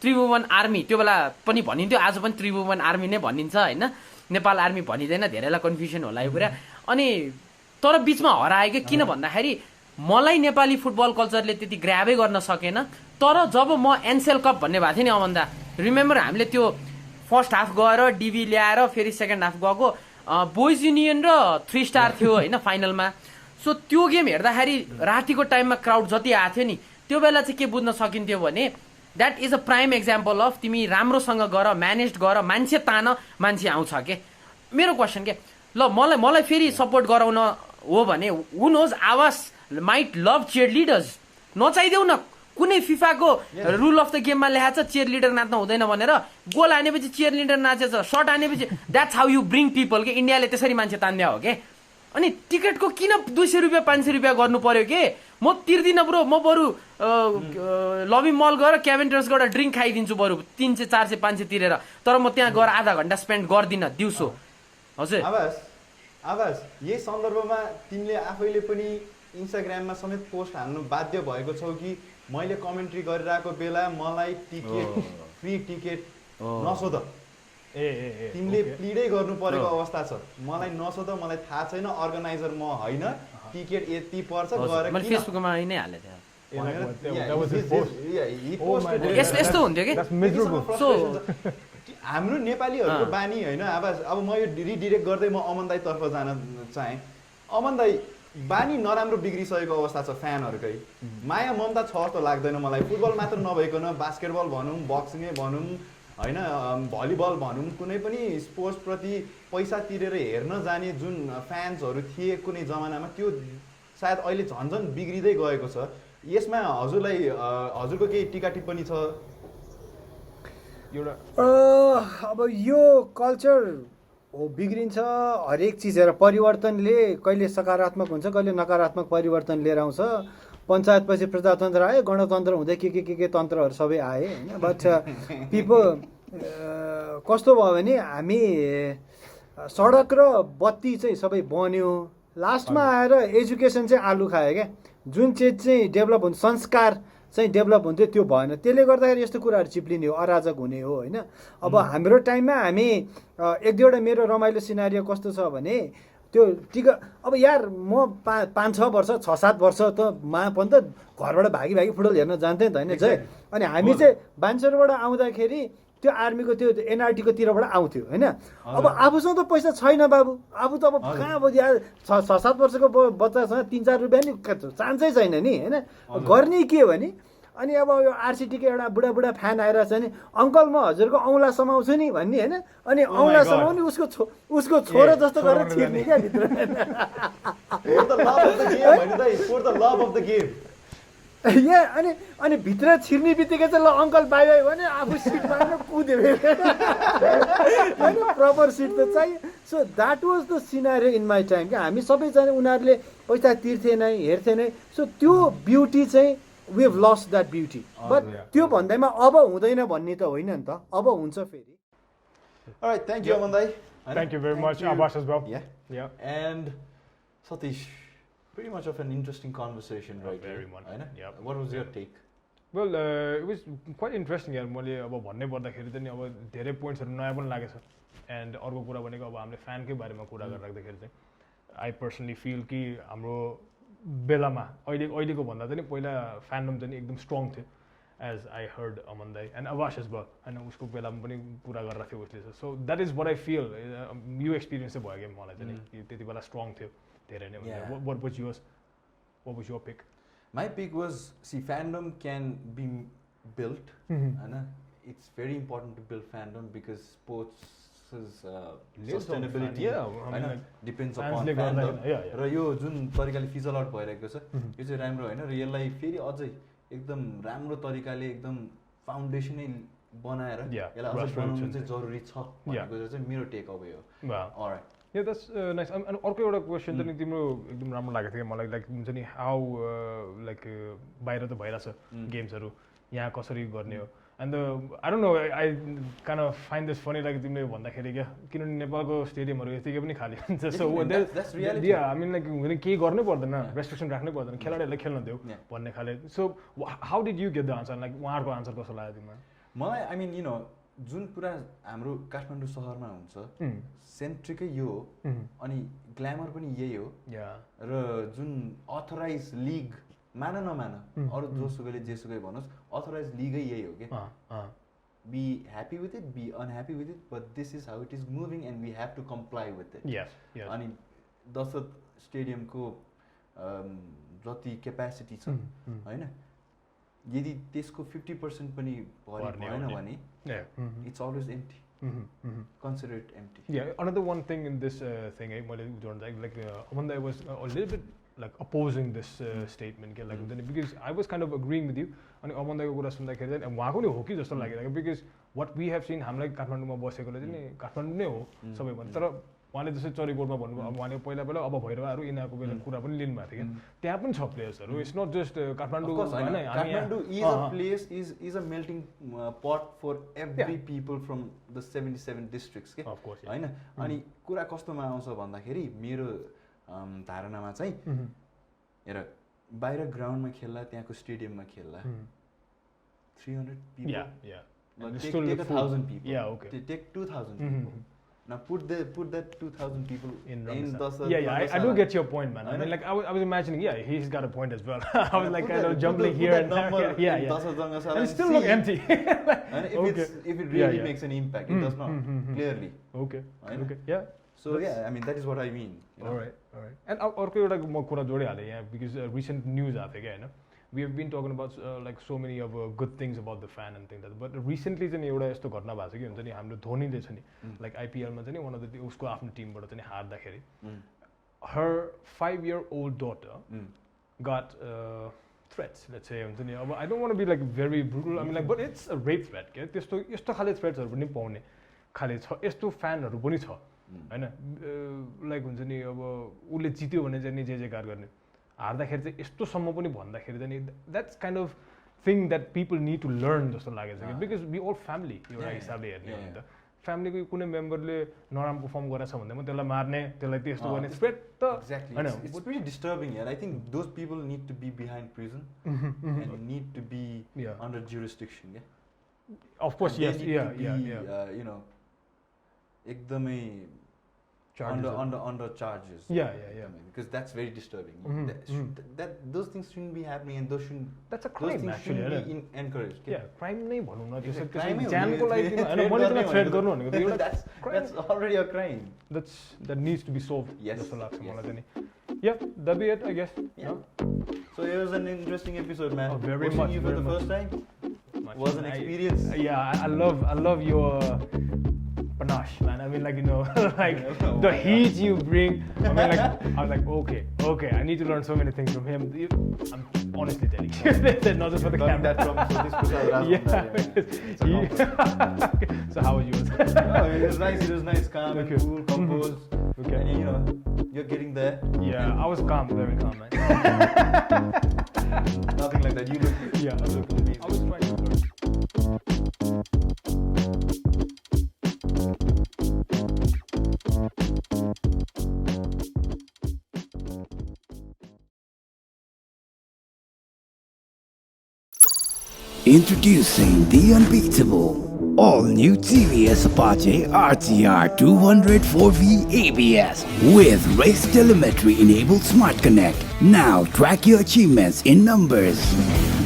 S4: Tribhuvan Army. त्यो बेला पनि भनिन्थ्यो, आज पनि त्रिभुवन आर्मी नै भनिन्छ होइन, नेपाल आर्मी भनिँदैन। धेरैलाई कन्फ्युजन होला यो कुरा। अनि तर बिचमा हरायो कि, किन भन्दाखेरि मलाई नेपाली फुटबल कल्चरले त्यति ग्राभै गर्न सकेन। तर जब म एनसेल कप भन्ने भएको थियो नि अमन्दा, रिमेम्बर हामीले त्यो फर्स्ट हाफ गएर डिभी ल्याएर फेरि सेकेन्ड हाफ गएको, बोइज युनियन र 3 स्टार थियो होइन फाइनलमा। सो त्यो गेम हेर्दाखेरि रातिको टाइममा क्राउड जति आएको थियो नि, त्यो बेला चाहिँ के बुझ्न सकिन्थ्यो भने that is a prime example of तिमी राम्रोसँग गर, म्यानेज गर, मान्छे तान, मान्छे आउँछ के। मेरो क्वेसन के, ल मलाई फेरि सपोर्ट गराउन हो भने हु नोज आवाज माइट लभ चियर लिडर्स। नचाहिदेऊ न, कुनै फिफाको रुल अफ द गेममा लेखाएको छ चियर लिडर नाच्न हुँदैन भनेर। गोल हानेपछि चियर लिडर नाचेछ, सर्ट हानेपछि that's how you bring people के। इन्डियाले त्यसरी मान्छे तान्दिया हो के। अनि टिकटको किन 200 रुपियाँ 500 रुपियाँ गर्नु पर्यो के। म तिर्दिनँ ब्रो, म बरु लबी मल गएर क्याभेन्टर्स गएर ड्रिङ्क खाइदिन्छु बरु 300 400 500 तिरेर। तर म त्यहाँ गएर आधा घन्टा स्पेन्ड गर्दिनँ दिउँसो। हजुर
S2: आवाज यही सन्दर्भमा तिमीले आफैले पनि इन्स्टाग्राममा समेत पोस्ट हाल्नु बाध्य भएको छौ कि मैले कमेन्ट्री गरिरहेको बेला मलाई टिकट फ्री टिकट नसोध तिमीले प्लिडै गर्नु परेको अवस्था छ मलाई नसोध मलाई थाहा छैन अर्गनाइजर म होइन टिकट यति पर्छ गएर
S4: मैले फेसबुकमा नै हाले थिएँ
S2: यस्तो
S4: हुन्थ्यो कि
S2: हाम्रो नेपालीहरूको बानी होइन अब म यो रिडिरेक्ट गर्दै म अमन दाईतर्फ जान चाहेँ अमन दाई बानी नराम्रो बिग्रिसकेको अवस्था छ फ्यानहरूकै माया ममता छ जस्तो लाग्दैन मलाई फुटबल मात्र नभइकन बास्केटबल भनौँ बक्सिङै भनौँ होइन भलिबल भनौँ कुनै पनि स्पोर्ट्सप्रति पैसा तिरेर हेर्न जाने जुन फ्यान्सहरू थिए कुनै जमानामा त्यो सायद अहिले झन्झन बिग्रिँदै गएको छ यसमा हजुरलाई हजुरको केही टिका टिप्पणी छ
S3: अब यो कल्चर हो बिग्रिन्छ हरेक चिज हेर परिवर्तनले कहिले सकारात्मक हुन्छ कहिले नकारात्मक परिवर्तन लिएर आउँछ पञ्चायतपछि प्रजातन्त्र आयो गणतन्त्र हुँदै के तन्त्रहरू सबै आए होइन बट पिपल कस्तो भयो भने हामी सडक र बत्ती चाहिँ सबै बन्यो लास्टमा आएर एजुकेसन चाहिँ आलु खायो क्या जुन चिज चाहिँ डेभलप हुन्छ संस्कार चाहिँ डेभलप हुन्थ्यो त्यो भएन त्यसले गर्दाखेरि यस्तो कुराहरू चिप्लिने हो अराजक हुने हो होइन अब हाम्रो टाइममा हामी एक दुईवटा मेरो रमाइलो सिनारियो कस्तो छ भने त्यो टिका अब यार म 5-6 वर्ष 6-7 वर्ष त मा पनि त घरबाट भागी फुटबल हेर्न जान्थेँ नि त होइन चाहिँ अनि हामी चाहिँ बान्सरबाट आउँदाखेरि त्यो आर्मीको त्यो एनआरटीको तिरबाट आउँथ्यो होइन अब आफूसँग त पैसा छैन बाबु आफू त अब कहाँ अब यार 6-7 वर्षको बच्चासँग 3-4 रुपियाँ नि चान्सै छैन नि होइन गर्ने के हो भने अनि अब यो आरसिटीको एउटा बुढा फ्यान आइरहेछ नि अङ्कल म हजुरको औँला समाउँछु नि भन्ने होइन अनि औँला समाउने उसको छोरो जस्तो गरेर छिर्ने क्या भित्र अनि भित्र छिर्ने बित्तिकै चाहिँ ल अङ्कल बाई बाई भने आफू सिटमा कुद्यो होइन प्रपर सिट त चाहियो so that was the scenario in my time क्या हामी सबैजना उनीहरूले पैसा तिर्थे नै हेर्थे नै सो त्यो ब्युटी चाहिँ we have lost that beauty but त्यो भन्दैमा अब हुँदैन भन्ने त होइन नि त अब हुन्छ फेरि
S2: Alright, thank you Aman Dai.
S1: Thank you very much Abbas as well.
S2: Yeah. And Satish, pretty much of an interesting conversation right
S1: very
S2: here.
S1: much.
S2: Yep. What was your take?
S1: Well, it was quite interesting यार मैले अब भन्नै पर्दाखेरि त नि अब धेरै पोइन्ट्सहरू नयाँ पनि लागेछ एन्ड अर्को कुरा भनेको अब हामीले फ्यानकै बारेमा कुरा गरिराख्दाखेरि चाहिँ आई पर्सनली फिल कि हाम्रो बेलामा अहिलेको भन्दा चाहिँ पहिला फ्यान्डम चाहिँ एकदम स्ट्रङ थियो एज आई हर्ड अमन दाई एन्ड अबास एज वेल होइन उसको बेलामा पनि कुरा गरिरहेको थियो उसले so that is what I feel यो एक्सपिरियन्स चाहिँ भयो क्या मलाई चाहिँ त्यति बेला स्ट्रङ थियो धेरै नै what was your pick?
S2: My pick was, see, fandom can be built and it's very important to build fandom because sports sustainability depends upon fandom र यो जुन तरिकाले फिजल आउट भइरहेको छ यो चाहिँ राम्रो होइन र यसलाई फेरि अझै एकदम राम्रो तरिकाले एकदम फाउन्डेसनै बनाएर यसलाई अझै बनाउनु चाहिँ जरुरी छ भनेको चाहिँ मेरो टेक अवे हो अलराइट
S1: Yeah, that's nice. अनि अर्को एउटा क्वेसन चाहिँ तिम्रो एकदम राम्रो लागेको थियो मलाई लाइक हुन्छ नि हाउ लाइक बाहिर त भइरहेछ गेम्सहरू यहाँ कसरी गर्ने हो and I don't know I kind of find this funny like तिमीले भन्दाखेरि क्या किनभने नेपालको स्टेडियमहरू यतिकै पनि खाली हुन्छ सो आई मिन लाइक हुने केही गर्नै पर्दैन रेस्ट्रिक्सन राख्नै पर्दैन खेलाडीहरूलाई खेल्न देऊ भन्ने खाले so how did you get the answer like उहाँहरूको आन्सर कस्तो लाग्यो तिमीलाई
S2: मलाई आई मिन यु नो जुन कुरा हाम्रो काठमाडौँ सहरमा हुन्छ सेन्ट्रिकै यो हो अनि ग्ल्यामर पनि यही हो र जुन अथराइज लिग मान नमान अरू जोसुकैले जेसुकै भनोस् अथराइज लिगै यही हो कि be happy with it be unhappy with it but this is how it is moving and we have to comply with it अनि दशरथ स्टेडियमको जति क्यापेसिटी छ होइन यदि त्यसको 50% पनि भएन भने it's always empty. Consider it empty.
S1: Yeah, another one thing in this thing, like Amanda was a little bit like opposing this statement, like because I was kind of agreeing with you. And Amanda कुरा सुन्दाखेरि चाहिँ उहाँको नि हो कि जस्तो लागिरहेको because what we have seen हामीलाई काठमाडौँमा बसेकोले चाहिँ नि काठमाडौँ नै हो सबैभन्दा तर उहाँले जस्तै चरीकोटमा भन्नुभयो अब उहाँले पहिला अब भैरवाहरू यिनीहरूको बेला कुरा पनि लिनुभएको थियो क्या त्यहाँ पनि छ प्लेयर्सहरू it's not just Kathmandu
S2: Kathmandu is a place is a melting pot for every people from the 77 districts के होइन अनि कुरा कस्तोमा आउँछ भन्दाखेरि मेरो धारणामा चाहिँ हेर बाहिर ग्राउन्डमा खेल्ला त्यहाँको स्टेडियममा खेल्ला 300 people.
S1: Yeah.
S2: But
S1: And
S2: take,
S1: still
S2: take
S1: the
S2: 1,000
S1: food.
S2: people.
S1: Yeah, okay.
S2: Take 2,000 people. Now put that 2,000 people
S1: In
S2: in
S1: Rangasala.
S2: Dasa.
S1: Yeah, I do get your point, man. I mean, like, I was imagining, yeah, he's got a point as well. I was like kind of jumbling here and there. Yeah.
S2: Dasa Rangasala
S1: And it still look empty.
S2: And if
S1: Okay.
S2: if it really
S1: Yeah.
S2: makes an impact, it does not clearly.
S1: Okay.
S2: I know.
S1: Okay. Yeah.
S2: So yeah, I mean that is what I mean. You know?
S1: All right. And अर्को एउटा म कुरा जोडिहालेँ यहाँ because recent news आएको थियो क्या होइन we have been talking about like so many of good things about the fan and things like that. But recently चाहिँ नि एउटा यस्तो घटना भएको छ कि हुन्छ नि हाम्रो धोनीले छ नि like IPL मा चाहिँ नि one of the उसको आफ्नो टिमबाट चाहिँ नि हार्दाखेरि her 5-year-old daughter got threats, let's say हुन्छ नि अब I don't want to be like very brutal, I mean like but it's a rape threat क्या त्यस्तो यस्तो खाले थ्रेट्सहरू पनि पाउने खाले छ यस्तो फ्यानहरू पनि छ होइन लाइक हुन्छ नि अब उसले जित्यो भने चाहिँ नि जे कार गर्ने हार्दाखेरि चाहिँ यस्तोसम्म पनि भन्दाखेरि चाहिँ नि that's kind of thing that people need to learn जस्तो लागेको छ कि बिकज वी अल फ्यामिली एउटा हिसाबले हेर्ने हो भने त फ्यामिलीको कुनै मेम्बरले नराम्रो पर्फर्म गरेछ भन्दैमा त्यसलाई मार्ने त्यसलाई त्यस्तो गर्ने थ्रेट त
S2: Exactly. It's pretty disturbing. Yeah, I think those people need to be behind prison and need to be under jurisdiction. Yeah.
S1: Of course,
S2: And
S1: yes,
S2: they need to
S1: yeah.
S2: be, you know, एकदमै under charges.
S1: Yeah.
S2: Because that's very disturbing. That those things shouldn't be happening, and those
S1: That's a
S2: those
S1: crime
S2: things
S1: actually.
S2: shouldn't be encouraged.
S1: Yeah, crime नै भनौँ न त्यसो
S2: Crime नै हो
S1: ज्यानको
S2: नि,
S1: लागि किन होइन मैले त्यसलाई थ्रेट गर्नु भनेको त एउटा
S2: that's already a crime.
S1: that needs to be solved
S2: Yes,
S1: जस्तो लाग्छ
S2: yes.
S1: मलाई चाहिँ नि yeah that'd be it I guess.
S2: Yeah. So it was an interesting episode, man.
S1: Oh, very
S2: Watching
S1: much,
S2: you for
S1: very
S2: the
S1: much.
S2: first time was an experience.
S1: Yeah, I love your panache, man. I mean, like, you know, like the heat you bring. I mean, like, I was like, okay, I need to learn so many things from him. I'm honestly telling you, not just for the
S2: Learning
S1: camera.
S2: that from Satish Prasad Razvan.
S1: Okay. So how was yours?
S2: No, it was nice, calm
S1: Okay.
S2: and cool, composed.
S1: Okay.
S2: And you know, you're getting there.
S1: Yeah, I was calm, very calm, man.
S2: Nothing like that. You look.
S1: Yeah, I was trying to learn.
S5: Introducing the unbeatable, all-new TVS Apache RTR 204V ABS with race telemetry-enabled Smart Connect. Now track your achievements in numbers.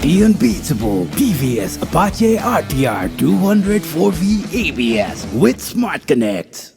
S5: The unbeatable TVS Apache RTR 204V ABS with Smart Connect.